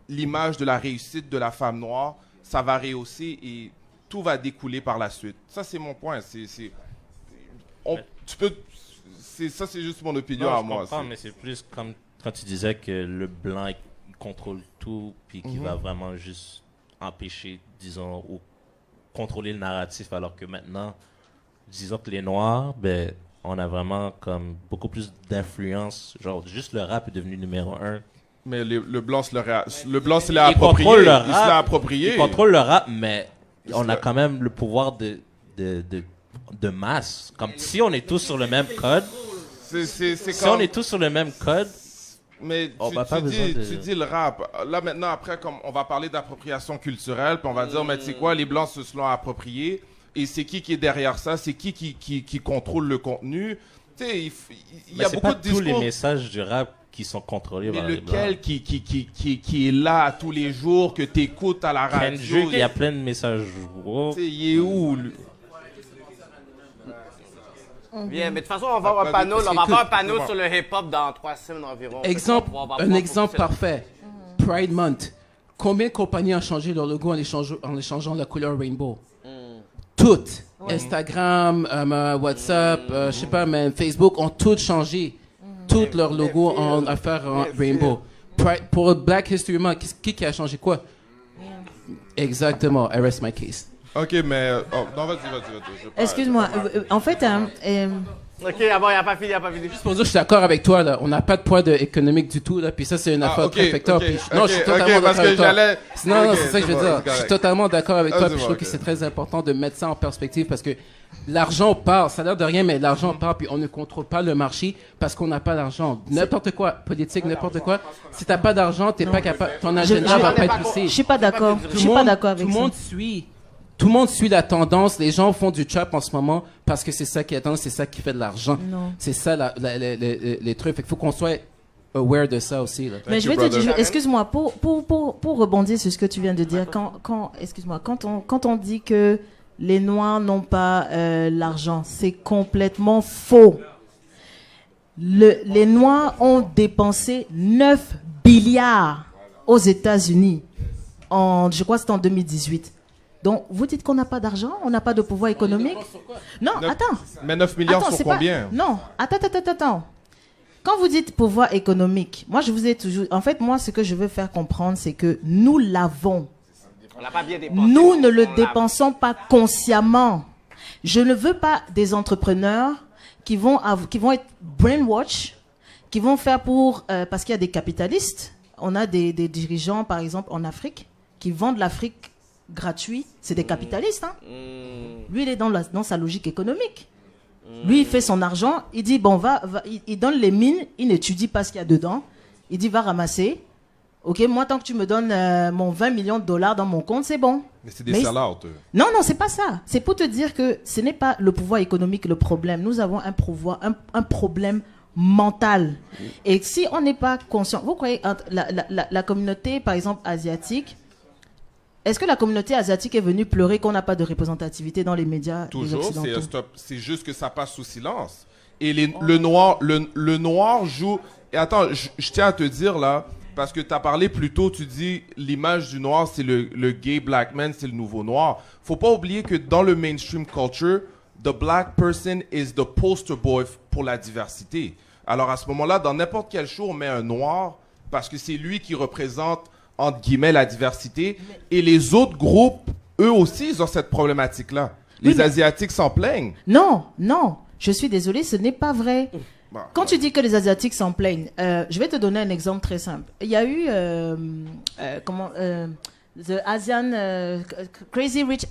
l'image de la réussite de la femme noire, ça va rehausser et tout va découler par la suite. Ça, c'est mon point. Ça, c'est juste mon opinion à moi. Je comprends, mais c'est plus comme quand tu disais que le blanc il contrôle tout, puis qu'il va vraiment juste empêcher, disons, ou contrôler le narratif, alors que maintenant, disons que les Noirs, ben, on a vraiment comme beaucoup plus d'influence. Genre, juste le rap est devenu numéro 1. Mais le blanc se l'a approprié. Il se l'a approprié. Il contrôle le rap, mais on a quand même le pouvoir de masse. Comme si on est tous sur le même code. On est tous sur le même code. Mais tu dis le rap. Là, maintenant, après, comme on va parler d'appropriation culturelle, puis on va dire, mais tu sais quoi, les Blancs se l'ont approprié. Et c'est qui est derrière ça? C'est qui contrôle le contenu? Tu sais, il y a beaucoup de discours. Tous les messages du rap qui sont contrôlés par les Blancs. Mais lequel qui est là tous les jours, que tu écoutes à la radio? Kendrick, il y a plein de messages. Tu sais, il est où, lui? Bien, mais de toute façon, on va avoir un panneau sur le hip-hop dans 3 semaines environ. Un exemple parfait. Pride Month. Combien de compagnies ont changé leur logo en échangeant la couleur rainbow? Toutes. Ouais. Instagram, WhatsApp, je sais pas, même Facebook ont toutes changé. Toutes leurs logos en affaire rainbow. Pour Black History Month, qui a changé quoi? Exactement. I rest my case. Ok, mais... non, vas-y. Excuse-moi. En fait, Ok, ah bon, il a pas fini. Juste pour dire, je suis d'accord avec toi, là. On n'a pas de poids économique du tout, là. Puis ça, c'est une affaire très facteur. Non, je suis totalement d'accord avec toi. Non, c'est ça que je veux dire. Je suis totalement d'accord avec toi. Puis je trouve que c'est très important de mettre ça en perspective parce que l'argent part. Ça a l'air de rien, mais l'argent part. Puis on ne contrôle pas le marché parce qu'on n'a pas d'argent. N'importe quoi, politique, n'importe quoi. Si t'as pas d'argent, t'es pas capable. Ton agenda va pas être poussé. Je suis pas d'accord. Je suis pas d'accord avec ça. Tout le monde suit la tendance. Les gens font du trap en ce moment parce que c'est ça qui est tendance, c'est ça qui fait de l'argent. Non. C'est ça les trucs. Il faut qu'on soit aware de ça aussi. Là. Mais je vais te dire, excuse-moi, pour rebondir sur ce que tu viens de dire, quand on dit que les Noirs n'ont pas l'argent, c'est complètement faux. Les Noirs ont dépensé 9 milliards aux États-Unis. Je crois que c'était en 2018. Donc, vous dites qu'on n'a pas d'argent, on n'a pas de pouvoir économique. Non, attends. Mais 9 milliards sur combien? Non, attends. Quand vous dites pouvoir économique, moi, je vous ai toujours... En fait, moi, ce que je veux faire comprendre, c'est que nous l'avons. On l'a pas bien dépensé. Nous ne le dépensons pas consciemment. Je ne veux pas des entrepreneurs qui vont être brainwash, qui vont faire parce qu'il y a des capitalistes. On a des dirigeants, par exemple, en Afrique, qui vendent l'Afrique gratuit, c'est des capitalistes. Hein. Lui, il est dans sa logique économique. Lui, il fait son argent, il dit, bon, il donne les mines, il n'étudie pas ce qu'il y a dedans. Il dit, va ramasser. Ok, moi, tant que tu me donnes mon 20 millions de dollars dans mon compte, c'est bon. Mais c'est des sell-out. Non, c'est pas ça. C'est pour te dire que ce n'est pas le pouvoir économique le problème. Nous avons un problème mental. Et si on n'est pas conscient, vous croyez, la communauté, par exemple, asiatique, est-ce que la communauté asiatique est venue pleurer qu'on n'a pas de représentativité dans les médias? Toujours, c'est juste que ça passe sous silence. Et le noir joue... Et attends, je tiens à te dire là, parce que tu as parlé plus tôt, tu dis l'image du noir, c'est le gay black man, c'est le nouveau noir. Faut pas oublier que dans le mainstream culture, the black person is the poster boy pour la diversité. Alors à ce moment-là, dans n'importe quel show, on met un noir parce que c'est lui qui représente entre guillemets, la diversité. Et les autres groupes, eux aussi, ils ont cette problématique-là. Les Asiatiques s'en plaignent. Non. Je suis désolée, ce n'est pas vrai. Quand tu dis que les Asiatiques s'en plaignent, je vais te donner un exemple très simple. Il y a eu, The Asian, Crazy Rich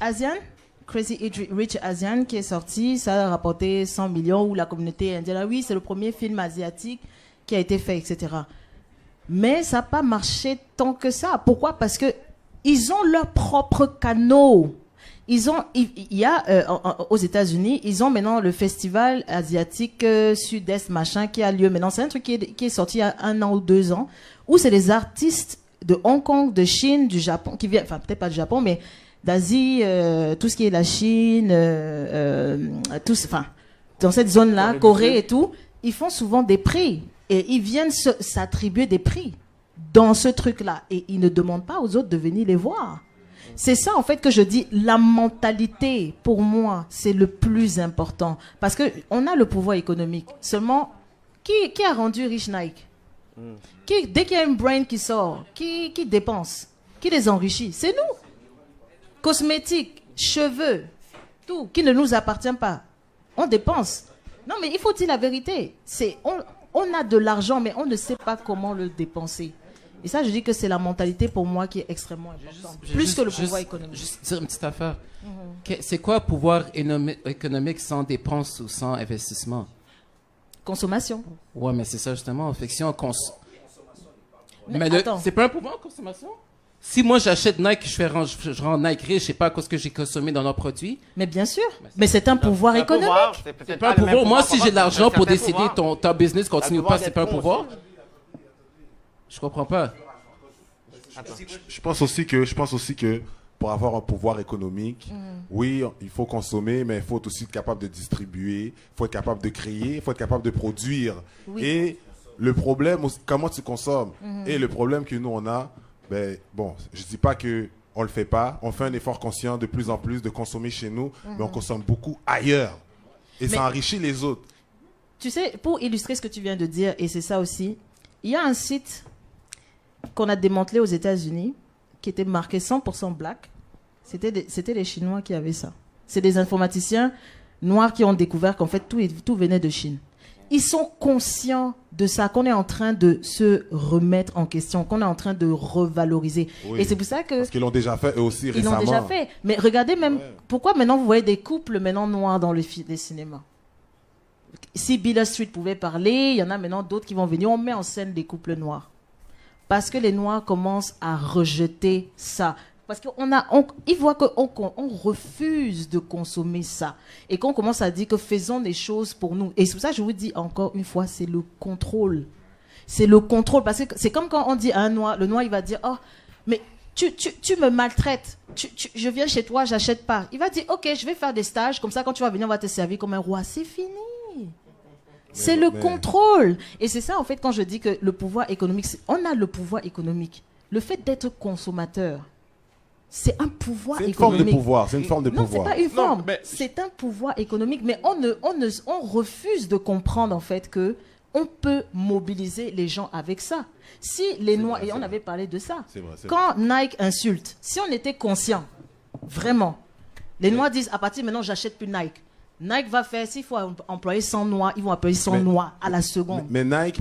Asian qui est sorti. Ça a rapporté 100 millions où la communauté indienne, oui, c'est le premier film asiatique qui a été fait, etc. Mais ça n'a pas marché tant que ça. Pourquoi? Parce que ils ont leurs propres canaux. Il y a aux États-Unis, ils ont maintenant le festival asiatique Sud-Est machin qui a lieu maintenant. C'est un truc qui est sorti il y a 1 an ou 2 ans, où c'est des artistes de Hong Kong, de Chine, du Japon, qui viennent, enfin peut-être pas du Japon, mais d'Asie, tout ce qui est la Chine, dans cette zone-là, Corée et tout, ils font souvent des prix. Et ils viennent s'attribuer des prix dans ce truc-là. Et ils ne demandent pas aux autres de venir les voir. C'est ça, en fait, que je dis, la mentalité, pour moi, c'est le plus important. Parce qu'on a le pouvoir économique. Seulement, qui a rendu riche Nike? Dès qu'il y a une brand qui sort, qui dépense? Qui les enrichit? C'est nous. Cosmétiques, cheveux, tout, qui ne nous appartient pas. On dépense. Non, mais il faut dire la vérité. On a de l'argent, mais on ne sait pas comment le dépenser. Et ça, je dis que c'est la mentalité pour moi qui est extrêmement importante. Plus que le pouvoir économique. Juste dire une petite affaire. C'est quoi pouvoir économique sans dépense ou sans investissement? Consommation. Ouais, mais c'est ça justement. Fait que si on Mais c'est pas un pouvoir en consommation? Si moi j'achète Nike, je rends Nike riche, je sais pas à cause que j'ai consommé dans leurs produits. Mais bien sûr. Mais c'est un pouvoir économique. C'est pas un pouvoir. Moi, si j'ai de l'argent pour décider ta business continue ou pas, c'est pas un pouvoir. Je comprends pas. Je pense aussi que pour avoir un pouvoir économique, oui, il faut consommer, mais il faut aussi être capable de distribuer, il faut être capable de créer, il faut être capable de produire. Oui. Et le problème, comment tu consommes. Et le problème que nous on a, je dis pas que on le fait pas, on fait un effort conscient de plus en plus de consommer chez nous, mais on consomme beaucoup ailleurs. Et ça enrichit les autres. Tu sais, pour illustrer ce que tu viens de dire, et c'est ça aussi, il y a un site qu'on a démantelé aux États-Unis qui était marqué 100% black. C'était les Chinois qui avaient ça. C'est des informaticiens Noirs qui ont découvert qu'en fait, tout venait de Chine. Ils sont conscients de ça, qu'on est en train de se remettre en question, qu'on est en train de revaloriser. Oui. Et c'est pour ça que... Parce qu'ils l'ont déjà fait eux aussi Ils récemment. l'ont déjà fait. Mais regardez même, pourquoi maintenant vous voyez des couples maintenant noirs dans les cinémas? Si Beale Street pouvait parler, il y en a maintenant d'autres qui vont venir. On met en scène des couples noirs. Parce que les noirs commencent à rejeter ça. Parce qu'ils voient qu'on refuse de consommer ça. Et qu'on commence à dire que faisons des choses pour nous. Et c'est pour ça que je vous dis encore une fois, c'est le contrôle. C'est le contrôle. Parce que c'est comme quand on dit à un noir, le noir il va dire, oh, mais tu me maltraites. Je viens chez toi, j'achète pas. Il va dire, ok, je vais faire des stages. Comme ça, quand tu vas venir, on va te servir comme un roi. C'est fini. C'est le contrôle. Et c'est ça, en fait, quand je dis que le pouvoir économique, on a le pouvoir économique. Le fait d'être consommateur, c'est un pouvoir économique. C'est une forme de pouvoir. C'est une forme de non, pouvoir. c'est pas une forme. mais... C'est un pouvoir économique. Mais on refuse de comprendre, en fait, que on peut mobiliser les gens avec ça. Si les Noirs, et on avait parlé de ça, quand Nike insulte, si on était conscient, vraiment, les Noirs disent, à partir de maintenant, j'achète plus Nike. Nike va faire, s'il faut employer 100 Noirs, ils vont employer 100 Noirs à la seconde. Mais Nike,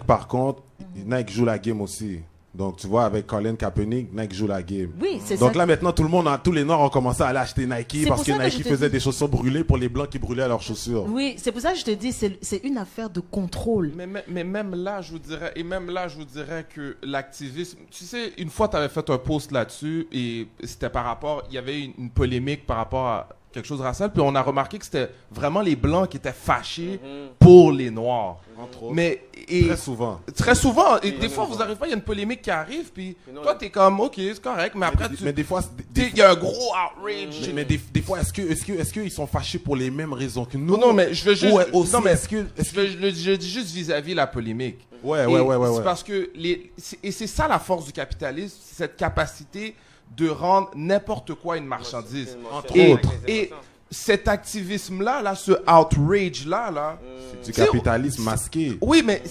par contre, Nike joue la game aussi. Donc, tu vois, avec Colin Kaepernick, Nike joue la game. Oui, c'est ça. Donc là, maintenant, tous les Noirs ont commencé à aller acheter Nike parce que Nike faisait des chaussures brûlées pour les Blancs qui brûlaient leurs chaussures. Oui, c'est pour ça que je te dis, c'est une affaire de contrôle. Mais même là, je vous dirais que l'activisme... Tu sais, une fois, tu avais fait un post là-dessus et c'était par rapport... Il y avait une polémique par rapport à quelque chose de racial, puis on a remarqué que c'était vraiment les Blancs qui étaient fâchés pour les Noirs. Entre autres. Mais, Très souvent. Très souvent. Et des fois, vous n'arrivez pas, il y a une polémique qui arrive, puis toi, t'es comme, OK, c'est correct, mais après, Mais des fois... il y a un gros outrage. Mais des fois, est-ce qu'ils sont fâchés pour les mêmes raisons que nous? Non, mais je veux juste... Aussi, non, mais est-ce je dis juste vis-à-vis la polémique. Ouais. C'est parce que... Et c'est ça la force du capitalisme, cette capacité de rendre n'importe quoi une marchandise. Entre autres. autres. Et cet activisme-là, ce outrage-là, C'est du capitalisme masqué. Oui, mais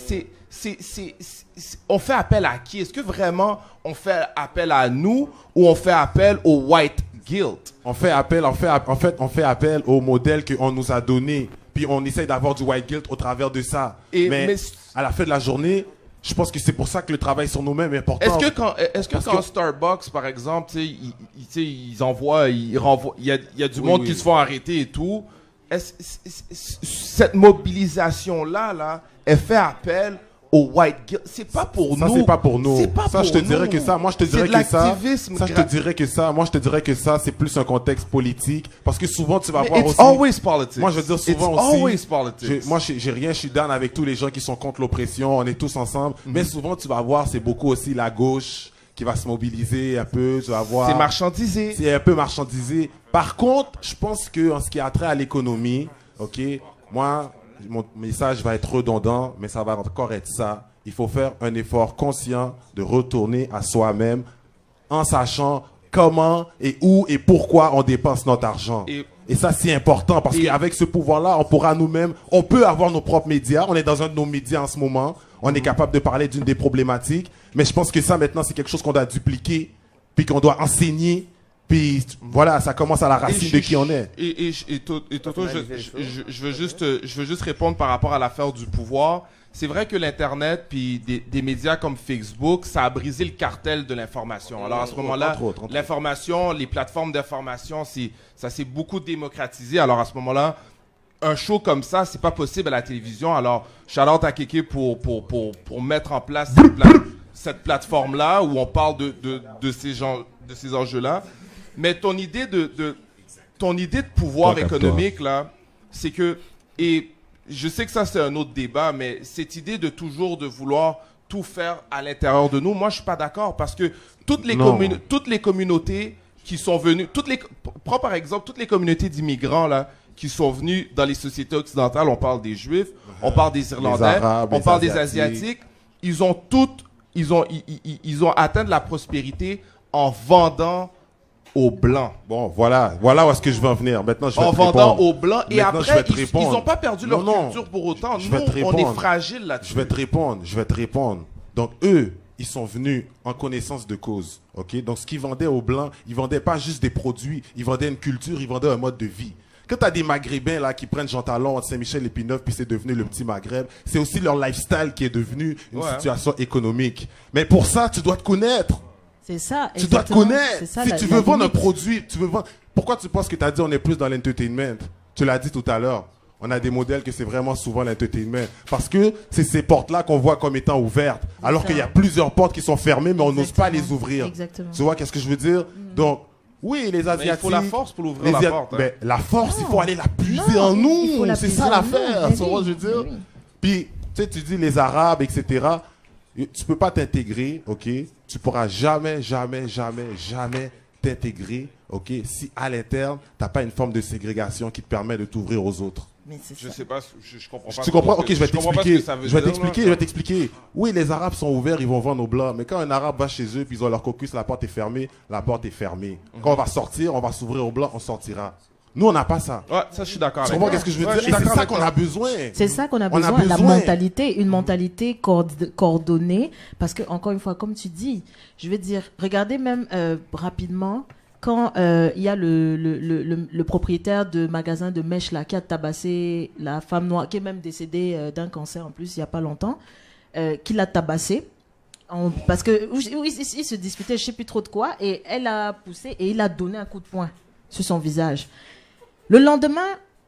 on fait appel à qui? Est-ce que vraiment on fait appel à nous ou on fait appel au white guilt? On fait appel au modèle qu'on nous a donné, puis on essaye d'avoir du white guilt au travers de ça. Mais à la fin de la journée, je pense que c'est pour ça que le travail sur nous-mêmes est important. Est-ce que quand Starbucks, par exemple, ils renvoient, il y a du monde qui se font arrêter et tout, cette mobilisation-là, elle fait appel au white guilt. C'est pas pour nous. Ça, c'est pas pour nous. Ça, je te dirais que ça. Moi, je te dirais que ça. Moi, je te dirais que ça, c'est plus un contexte politique. Parce que souvent, tu vas voir aussi. It's always politics. Moi, je veux dire souvent It's aussi. Always politics. Moi, j'ai rien. Je suis down avec tous les gens qui sont contre l'oppression. On est tous ensemble. Mais souvent, tu vas voir, c'est beaucoup aussi la gauche qui va se mobiliser un peu. Tu vas voir. C'est marchandisé. C'est un peu marchandisé. Par contre, je pense que en ce qui a trait à l'économie, ok, moi. Mon message va être redondant, mais ça va encore être ça. Il faut faire un effort conscient de retourner à soi-même en sachant comment et où et pourquoi on dépense notre argent. Et ça, c'est important parce qu'avec ce pouvoir-là, on pourra nous-mêmes, on peut avoir nos propres médias. On est dans un de nos médias en ce moment. On est capable de parler d'une des problématiques. Mais je pense que ça, maintenant, c'est quelque chose qu'on doit dupliquer puis qu'on doit enseigner. Puis voilà, ça commence à la racine de qui on est. Et Toto, je veux juste répondre par rapport à l'affaire du pouvoir. C'est vrai que l'Internet puis des médias comme Facebook, ça a brisé le cartel de l'information. Alors à ce moment-là, l'information, les plateformes d'information, ça s'est beaucoup démocratisé. Alors à ce moment-là, un show comme ça, c'est pas possible à la télévision. Alors, shout-out à Kéké pour mettre en place cette plateforme-là où on parle de ces enjeux-là. Mais ton idée de pouvoir économique, là, c'est que, et je sais que ça c'est un autre débat, mais cette idée de toujours de vouloir tout faire à l'intérieur de nous, moi je suis pas d'accord parce que toutes les communautés qui sont venues, prends par exemple toutes les communautés d'immigrants là qui sont venus dans les sociétés occidentales, on parle des Juifs, on parle des Irlandais, Arabes, on parle des Asiatiques, ils ont atteint de la prospérité en vendant aux Blancs. Bon, voilà où est-ce que je veux en venir. Maintenant, je vais te répondre. En vendant aux Blancs. Et maintenant, après, ils n'ont pas perdu leur culture pour autant. Nous, on est fragiles là-dessus. Je vais te répondre. Donc, eux, ils sont venus en connaissance de cause. Ok. Donc, ce qu'ils vendaient aux Blancs, ils vendaient pas juste des produits. Ils vendaient une culture, ils vendaient un mode de vie. Quand tu as des Maghrébins là, qui prennent Jean Talon entre Saint-Michel-Épineuve, puis c'est devenu le petit Maghreb, c'est aussi leur lifestyle qui est devenu une situation économique. Mais pour ça, tu dois te connaître. C'est ça. Tu dois te exactement. connaître. C'est ça, Si la- tu la veux vendre un limite. produit, tu veux vendre... Pourquoi tu penses que tu as dit on est plus dans l'entertainment? Tu l'as dit tout à l'heure. On a des modèles que c'est vraiment souvent l'entertainment. Parce que c'est ces portes-là qu'on voit comme étant ouvertes. Alors ça. qu'il y a plusieurs portes qui sont fermées, mais on n'ose pas les Exactement. ouvrir. Exactement. Tu vois, qu'est-ce que je veux dire? Donc, oui, les Mais Asiatiques... il faut la force pour l'ouvrir, les la Asi- porte. hein. Ben, la force, il faut aller la puiser Non, en il faut nous. la C'est puiser ça en l'affaire. nous. Tu vois, Mais je veux dire? oui. Puis, tu sais, tu dis les Arabes, etc. Tu peux pas t'intégrer, ok? Tu pourras jamais t'intégrer, ok? Si à l'interne, t'as pas une forme de ségrégation qui te permet de t'ouvrir aux autres. Mais c'est Je ça. sais pas, je comprends pas. Tu comprends? ce Ok, que- je vais comprends pas ce t'expliquer. que ça veut Je vais dire, t'expliquer, là. je vais t'expliquer. Oui, les Arabes sont ouverts, ils vont vendre aux Blancs. Mais quand un Arabe va chez eux, puis ils ont leur caucus, la porte est fermée, la porte est fermée. Quand on va sortir, on va s'ouvrir aux Blancs, on sortira. Nous, on n'a pas ça. Ouais, ça, je suis d'accord. Tu avec comprends toi. qu'est-ce que je veux Ouais, dire? suis Et c'est d'accord ça avec qu'on toi. a besoin. C'est ça qu'on a On a besoin, la besoin. mentalité, une mentalité coordonnée, parce que encore une fois, comme tu dis, je vais dire, regardez même rapidement quand il y a le propriétaire de magasin de mèches là qui a tabassé la femme noire, qui est même décédée d'un cancer en plus il y a pas longtemps, qui l'a tabassé. Parce que il se disputait, je sais plus trop de quoi, et elle a poussé et il a donné un coup de poing sur son visage. Le lendemain,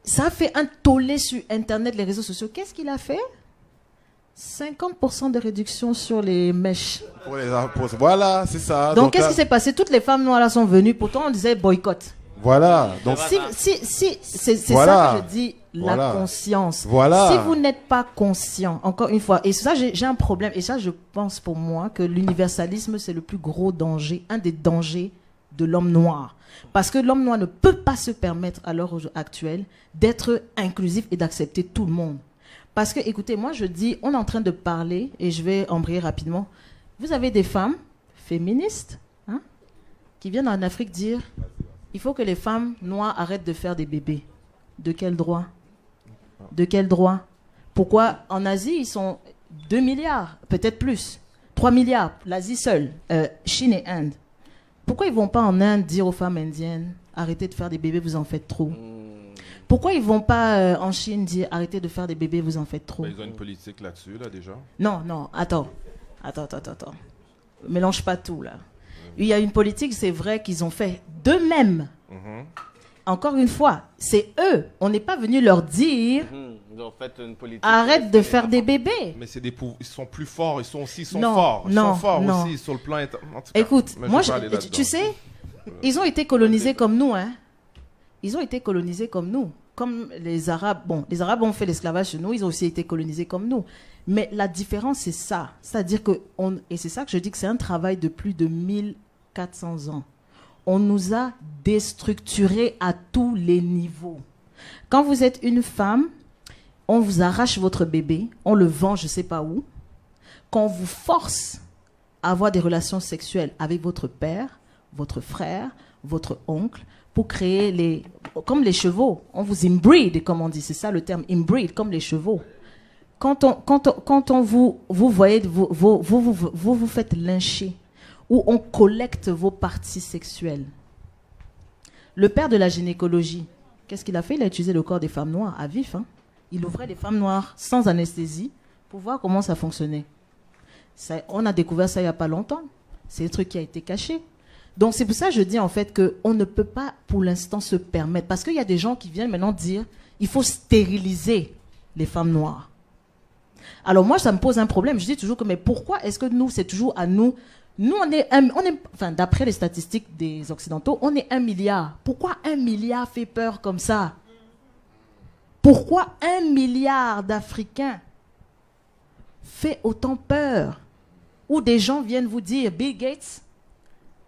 ça a fait un tollé sur Internet, les réseaux sociaux. Qu'est-ce qu'il a fait? 50% de réduction sur les mèches. Voilà, c'est ça. Donc, qu'est-ce là- qui s'est passé? Toutes les femmes noires là sont venues. Pourtant, on disait boycott. Voilà. Donc, C'est Voilà. ça que je dis, Voilà. la conscience. Voilà. Si vous n'êtes pas conscient, encore une fois, et ça, j'ai un problème, et ça, je pense pour moi que l'universalisme, c'est le plus gros danger, un des dangers de l'homme noir. Parce que l'homme noir ne peut pas se permettre, à l'heure actuelle, d'être inclusif et d'accepter tout le monde. Parce que, écoutez, moi, je dis, on est en train de parler, et je vais embrayer rapidement. Vous avez des femmes féministes, hein, qui viennent en Afrique dire, il faut que les femmes noires arrêtent de faire des bébés. De quel droit? De quel droit? Pourquoi en Asie, ils sont 2 milliards, peut-être plus, 3 milliards, l'Asie seule, Chine et Inde. Pourquoi ils ne vont pas en Inde dire aux femmes indiennes, arrêtez de faire des bébés, vous en faites trop? Pourquoi ils ne vont pas en Chine dire, arrêtez de faire des bébés, vous en faites trop? Ben, ils ont une politique là-dessus, là, déjà. Non, attends. Mélange pas tout, là. Il y a une politique, c'est vrai, qu'ils ont fait d'eux-mêmes. Encore une fois, c'est eux. On n'est pas venu leur dire, Ils ont fait une politique. arrête de faire des bébés. Mais c'est ils sont plus forts, ils sont Non, forts. Ils non, sont forts non. aussi sur le plan en tout cas, Écoute, mais moi, vais pas aller là-dedans. tu sais, ils ont été colonisés comme nous, hein. Ils ont été colonisés comme nous. Comme les Arabes. Bon, les Arabes ont fait l'esclavage chez nous, ils ont aussi été colonisés comme nous. Mais la différence, c'est ça. C'est-à-dire que, et c'est ça que je dis que c'est un travail de plus de 1400 ans. On nous a déstructurés à tous les niveaux. Quand vous êtes une femme, on vous arrache votre bébé, on le vend je ne sais pas où. Quand on vous force à avoir des relations sexuelles avec votre père, votre frère, votre oncle, pour créer comme les chevaux. On vous inbreed, comme on dit, c'est ça le terme, inbreed, comme les chevaux. Quand on vous voyez, vous faites lyncher, ou on collecte vos parties sexuelles. Le père de la gynécologie, qu'est-ce qu'il a fait? Il a utilisé le corps des femmes noires à vif. Hein. Il ouvrait les femmes noires sans anesthésie pour voir comment ça fonctionnait. On a découvert ça il n'y a pas longtemps. C'est un truc qui a été caché. Donc c'est pour ça que je dis en fait qu'on ne peut pas pour l'instant se permettre. Parce qu'il y a des gens qui viennent maintenant dire il faut stériliser les femmes noires. Alors moi, ça me pose un problème. Je dis toujours que mais pourquoi est-ce que nous, c'est toujours à nous? Nous, enfin, d'après les statistiques des Occidentaux, on est 1 milliard. Pourquoi 1 milliard fait peur comme ça? Pourquoi 1 milliard d'Africains fait autant peur? Où des gens viennent vous dire, Bill Gates,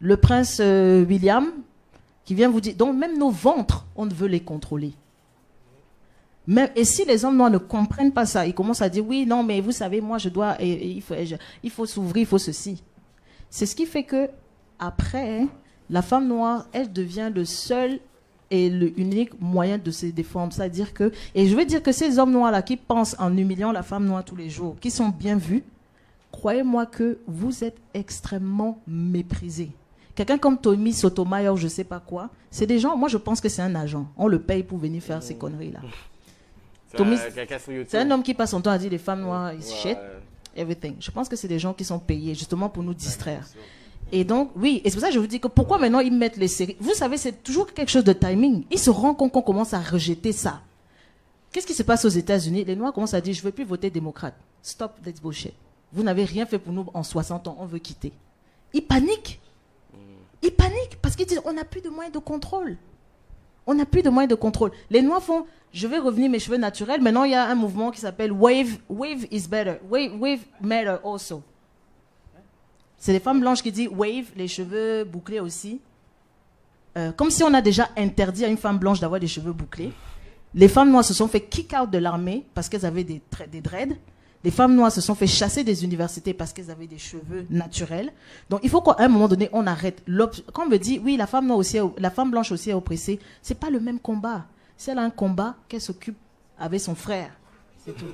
le prince William, qui vient vous dire, donc même nos ventres, on veut les contrôler. Et si les hommes noirs ne comprennent pas ça, ils commencent à dire, oui, non, mais vous savez, moi, je dois, il faut s'ouvrir, il faut ceci. C'est ce qui fait que après, la femme noire, elle devient le seul et l'unique moyen de se défendre. C'est-à-dire que, et je veux dire que ces hommes noirs-là qui pensent en humiliant la femme noire tous les jours, qui sont bien vus, croyez-moi que vous êtes extrêmement méprisés. Quelqu'un comme Tommy Sotomayor, je sais pas quoi, c'est des gens, moi je pense que c'est un agent. On le paye pour venir faire ces conneries-là. Tommy, c'est un homme qui passe son temps à dire les femmes noires, is shit, everything. Je pense que c'est des gens qui sont payés justement pour nous distraire. Et donc, oui, et c'est pour ça que je vous dis que pourquoi maintenant ils mettent les séries. Vous savez, c'est toujours quelque chose de timing. Ils se rendent compte qu'on commence à rejeter ça. Qu'est-ce qui se passe aux États-Unis? Les Noirs commencent à dire, je ne veux plus voter démocrate. Stop this bullshit. Vous n'avez rien fait pour nous en 60 ans, on veut quitter. Ils paniquent. Ils paniquent parce qu'ils disent, on n'a plus de moyens de contrôle. On n'a plus de moyens de contrôle. Les Noirs font, je vais revenir mes cheveux naturels. Maintenant, il y a un mouvement qui s'appelle Wave is better. Wave matter also. C'est les femmes blanches qui disent wave, les cheveux bouclés aussi. Comme si on a déjà interdit à une femme blanche d'avoir des cheveux bouclés. Les femmes noires se sont fait kick out de l'armée parce qu'elles avaient des dreads. Les femmes noires se sont fait chasser des universités parce qu'elles avaient des cheveux naturels. Donc il faut qu'à un moment donné, on arrête. Quand on me dit, oui, la femme noire aussi, la femme blanche aussi est oppressée, c'est pas le même combat. Si elle a un combat, qu'elle s'occupe avec son frère. C'est tout.